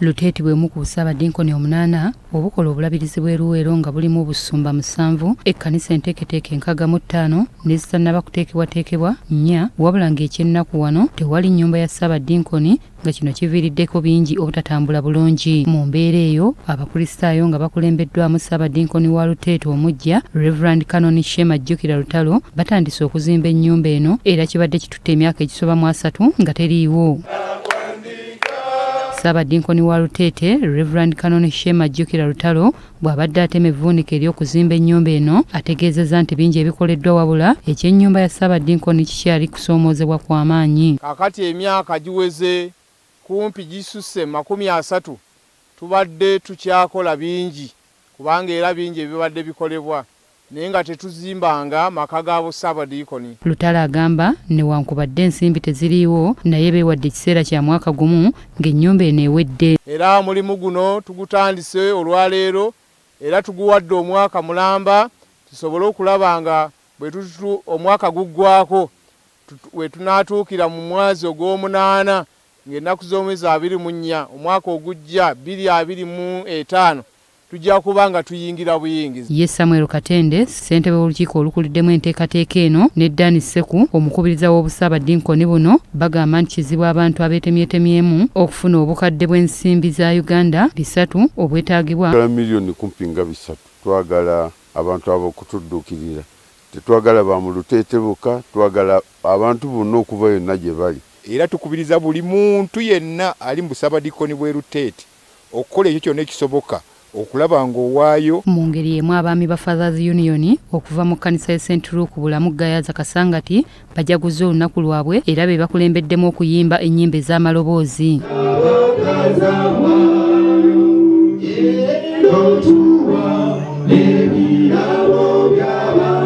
Luteeti bw'emu ku Ssaabadinkoni 8 obukola obulabirizi bw'eruweero nga bulimu obusumba 7, ekkanisa enteeketeeke 65 n'ezitannaba kuteekebwateekebwa 4, wabula ng'ekyennaku wano tewali nnyumba ya Ssaabadinkoni nga kino kiviiriddeko bingi obutatambula bulungi. Mu mbeera eyo abakristaayo nga bakulembeddwamu Ssaabadinkoni wa Luteeti omuggya Reverend Canon Shema Jjukira Lutalo batandise okuzimba ennyumba eno era kibadde kitutte emyaka egisoba mu 3 nga teriiwo. Ssaabadinkoni wa Luteete Reverend Canon Shema Jjukira Lutalo bw'abadde atema evvuunike ery'okuzimba ennyumba eno ategeezezza nti bingi ebikoleddwa wabula ekyennyumba ya Ssaabadinkoni kikyali kusoomoozebwa kw'amaanyi. Kaakati emyaka giweze kumpi gisusse 30 tubadde tukyakola bingi kubanga era bingi ebibadde bikolebwa naye nga tetuzimbanga maka gaabo Ssaabadinkoni. Lutalo agamba newankubadde ensimbi teziriiwo naye beewadde ekiseera kya mwaka gumu ng'ennyumba eno ewedde. Era mulimu guno tugutandise olwaleero era tuguwadde omwaka mulamba tusobole okulaba nga bwe omwaka guggwako we tunaatuukira mu mwezi ogw'omunaana ng'ennaku z'omwezi 24 omwaka ogujja 2025 tujja kuba nga tuyingira buyingizi. Ye Samuel Katende ssentebe w'olukiiko olukuliddemu enteekateeka eno ne Dani Seku omukubiriza w'Obussaabadinkoni buno bagamba nti kizibu abantu abeetemyetemyemu okufuna obukadde bw'ensimbi za Uganda 3 obwetaagibwa miliyoni kumpi nga 3. Twagala abantu ab'okutudduukirira, tetwagala ba mu Luteete bokka, twagala abantu bonna okuva yonna gye bali. Era tukubiriza buli muntu yenna ali mu Ssaabadinkoni bwe Luteete okukola ekyo kyonna ekisoboka okulaba ng'owaayo. Mu ngeri y'emu abaami ba Fathers Union okuva mu kkanisa ya St. Luke Bulamu Gayaza Kasangati bajaguza olunaku lwabwe era be bakulembeddemu okuyimba ennyimba ez'amaloboozi.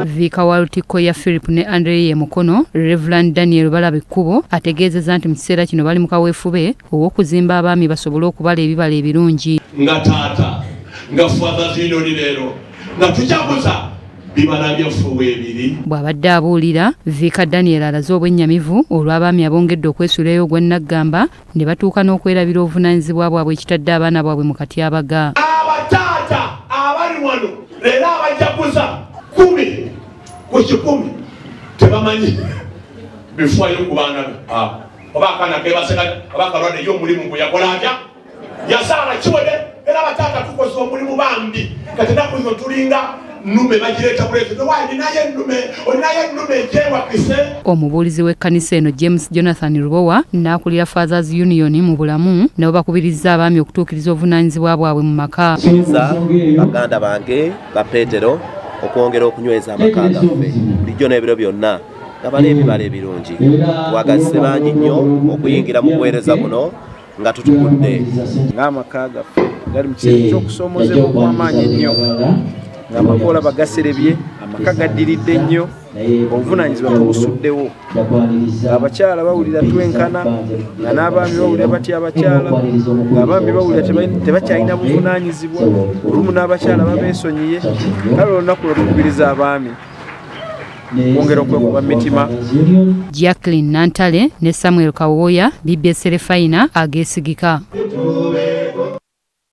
Viika wa Lutikko ya Philip ne Andre Mukono Reverend Daniel Balabekkubo ategeezezza nti mu kiseera kino bali mu kaweefube ow'okuzimba abaami basobole okubala ebibala ebirungi. Nga taata nga Fathers Union leero nga tujaguza bibala byaffe ebiri. Bw'abadde abuulira Viika Daniel alaze obwennyamivu olw'abaami abongedde okwesuulayo ogw'ennaggamba ne batuuka n'okwerabira obuvunaanyizibwa bwabwe ekitadde abaana bwabwe mu katyabaga. Abataata abali wano leero abajaguza 10 ku 10 tebamanyi bifaayo ku baana be. Oba akaana kebaseka abakalwadde y'omulimu gwe yakola atya yasaala kiwede era abataata tukoze omulimu bambi kati ennaku zino tulinga nnume bagireeta pulezidenti olinaye ennume egyewakise. Omubuulizi w'ekkanisa eno James Jonathan Rubowa n'akulira Fathers Union mu Bulamu nabo bakubirizza abaami okutuukiriza obuvunaanyizibwa bwabwe mu maka. Kiriza baganda bange ba Petero okwongera okunyweza amaka gaffe bulijjo n'ebiro byonna nga bala ebibala ebirungi. Twagazise bangi nnyo okuyingira mu buweereza buno nga tutukudde ng'amaka gaffe gali mu kiseera ky'okusoomoozebwa okw'amaanyi ennyo ng'amakoola bagaserebye amaka gaddiridde nnyo obuvunaanyizibwa tubusuddewo ng'abakyala bawulira twenkana nga n'abaami bawulira batya abakyala ng'abaami bawulira tebakyalina buvunaanyizibwa olumu n'abakyala babeesonyiye kale olunaku lwo tukubiriza abaami kwongera okwekuba mitima. Jacqueline Nantale ne Samuel Kawoya BBS Serefina ageesigika.